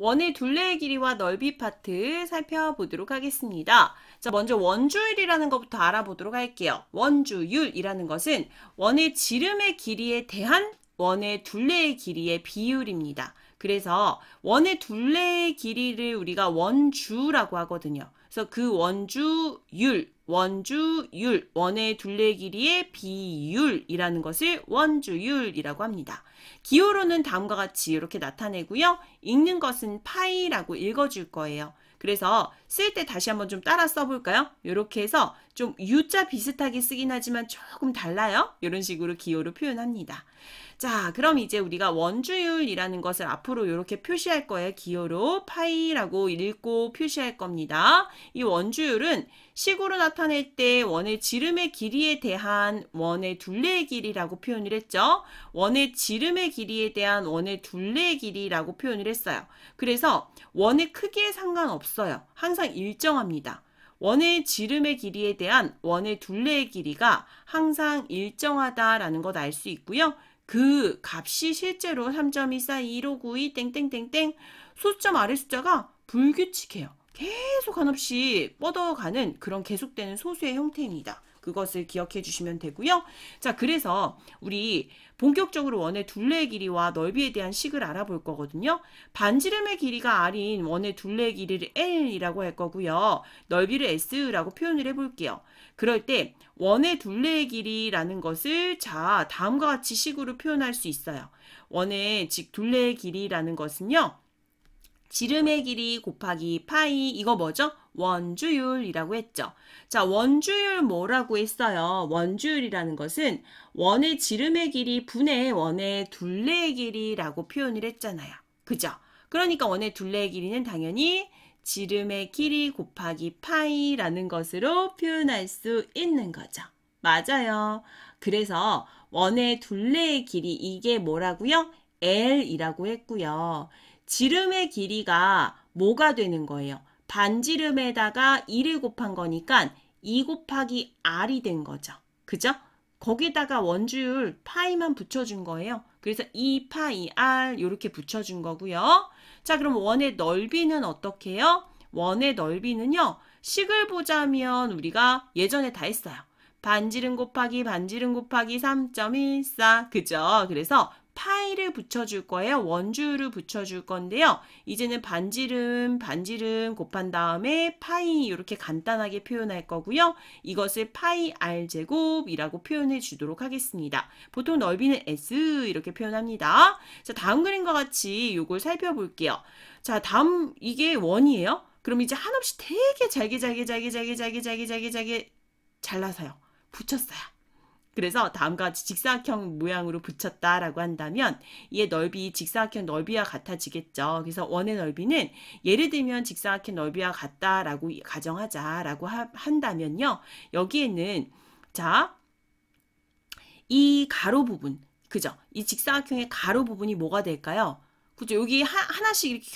원의 둘레의 길이와 넓이 파트 살펴보도록 하겠습니다. 자, 먼저 원주율이라는 것부터 알아보도록 할게요. 원주율이라는 것은 원의 지름의 길이에 대한 원의 둘레의 길이의 비율입니다. 그래서 원의 둘레의 길이를 우리가 원주라고 하거든요. 그래서 그 원주율, 원의 둘레 길이의 비율이라는 것을 원주율이라고 합니다. 기호로는 다음과 같이 이렇게 나타내고요. 읽는 것은 파이라고 읽어줄 거예요. 그래서 쓸 때 다시 한번 좀 따라 써볼까요? 이렇게 해서 좀 U자 비슷하게 쓰긴 하지만 조금 달라요. 이런 식으로 기호로 표현합니다. 자, 그럼 이제 우리가 원주율이라는 것을 앞으로 이렇게 표시할 거예요. 기호로 파이라고 읽고 표시할 겁니다. 이 원주율은 식으로 나타낼 때 원의 지름의 길이에 대한 원의 둘레의 길이라고 표현을 했죠. 원의 지름의 길이에 대한 원의 둘레의 길이라고 표현을 했어요. 그래서 원의 크기에 상관없어요. 항상 일정합니다. 원의 지름의 길이에 대한 원의 둘레의 길이가 항상 일정하다라는 것 알 수 있고요. 그 값이 실제로 3.24, 1592, 땡땡땡땡 소수점 아래 숫자가 불규칙해요. 계속 한없이 뻗어가는 그런 계속되는 소수의 형태입니다. 그것을 기억해 주시면 되고요. 자, 그래서 우리 본격적으로 원의 둘레의 길이와 넓이에 대한 식을 알아볼 거거든요. 반지름의 길이가 R인 원의 둘레의 길이를 L이라고 할 거고요. 넓이를 S라고 표현을 해볼게요. 그럴 때 원의 둘레의 길이라는 것을 자, 다음과 같이 식으로 표현할 수 있어요. 원의 즉 둘레의 길이라는 것은요. 지름의 길이 곱하기 파이, 이거 뭐죠? 원주율이라고 했죠. 자, 원주율 뭐라고 했어요? 원주율이라는 것은 원의 지름의 길이 분의 원의 둘레의 길이라고 표현을 했잖아요. 그죠? 그러니까 원의 둘레의 길이는 당연히 지름의 길이 곱하기 파이라는 것으로 표현할 수 있는 거죠. 맞아요. 그래서 원의 둘레의 길이 이게 뭐라고요? L이라고 했고요. 지름의 길이가 뭐가 되는 거예요? 반지름에다가 2를 곱한 거니까 2 곱하기 R이 된 거죠. 그죠? 거기다가 원주율 파이만 붙여준 거예요. 그래서 2 파이 R 이렇게 붙여준 거고요. 자, 그럼 원의 넓이는 어떻게 해요? 원의 넓이는요. 식을 보자면 우리가 예전에 다 했어요. 반지름 곱하기 3.14 그죠? 그래서 파이를 붙여줄 거예요. 원주율을 붙여줄 건데요. 이제는 반지름 곱한 다음에 파이 이렇게 간단하게 표현할 거고요. 이것을 파이 R제곱이라고 표현해 주도록 하겠습니다. 보통 넓이는 S 이렇게 표현합니다. 자, 다음 그림과 같이 이걸 살펴볼게요. 자, 다음 이게 원이에요. 그럼 이제 한없이 되게 잘게 잘라서요. 붙였어요. 그래서 다음과 같이 직사각형 모양으로 붙였다라고 한다면 이의 넓이 직사각형 넓이와 같아지겠죠. 그래서 원의 넓이는 예를 들면 직사각형 넓이와 같다라고 가정하자라고 한다면요. 여기에는 자, 이 가로 부분, 그죠? 이 직사각형의 가로 부분이 뭐가 될까요? 그죠? 여기 하나씩 이렇게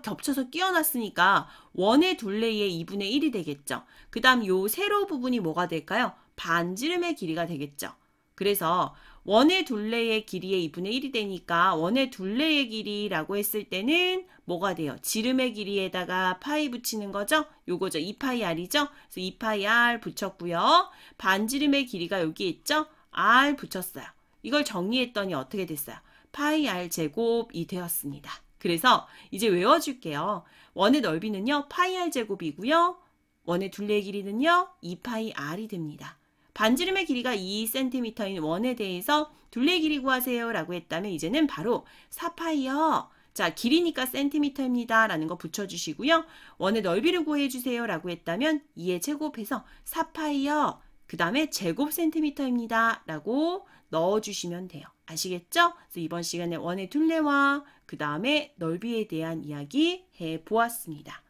겹쳐서 끼워놨으니까 원의 둘레의 2분의 1이 되겠죠. 그 다음 요 세로 부분이 뭐가 될까요? 반지름의 길이가 되겠죠. 그래서 원의 둘레의 길이의 2분의 1이 되니까 원의 둘레의 길이라고 했을 때는 뭐가 돼요? 지름의 길이에다가 파이 붙이는 거죠? 요거죠. 2파이 R이죠? 그래서 2파이 R 붙였고요. 반지름의 길이가 여기 있죠? R 붙였어요. 이걸 정리했더니 어떻게 됐어요? 파이 R 제곱이 되었습니다. 그래서 이제 외워줄게요. 원의 넓이는요. 파이 R 제곱이고요. 원의 둘레의 길이는요. 2파이 R이 됩니다. 반지름의 길이가 2cm인 원에 대해서 둘레 길이 구하세요 라고 했다면 이제는 바로 4파이요. 자, 길이니까 cm입니다 라는 거 붙여주시고요. 원의 넓이를 구해주세요 라고 했다면 2의 제곱해서 4파이요. 그 다음에 제곱 cm입니다 라고 넣어주시면 돼요. 아시겠죠? 그래서 이번 시간에 원의 둘레와 그 다음에 넓이에 대한 이야기 해보았습니다.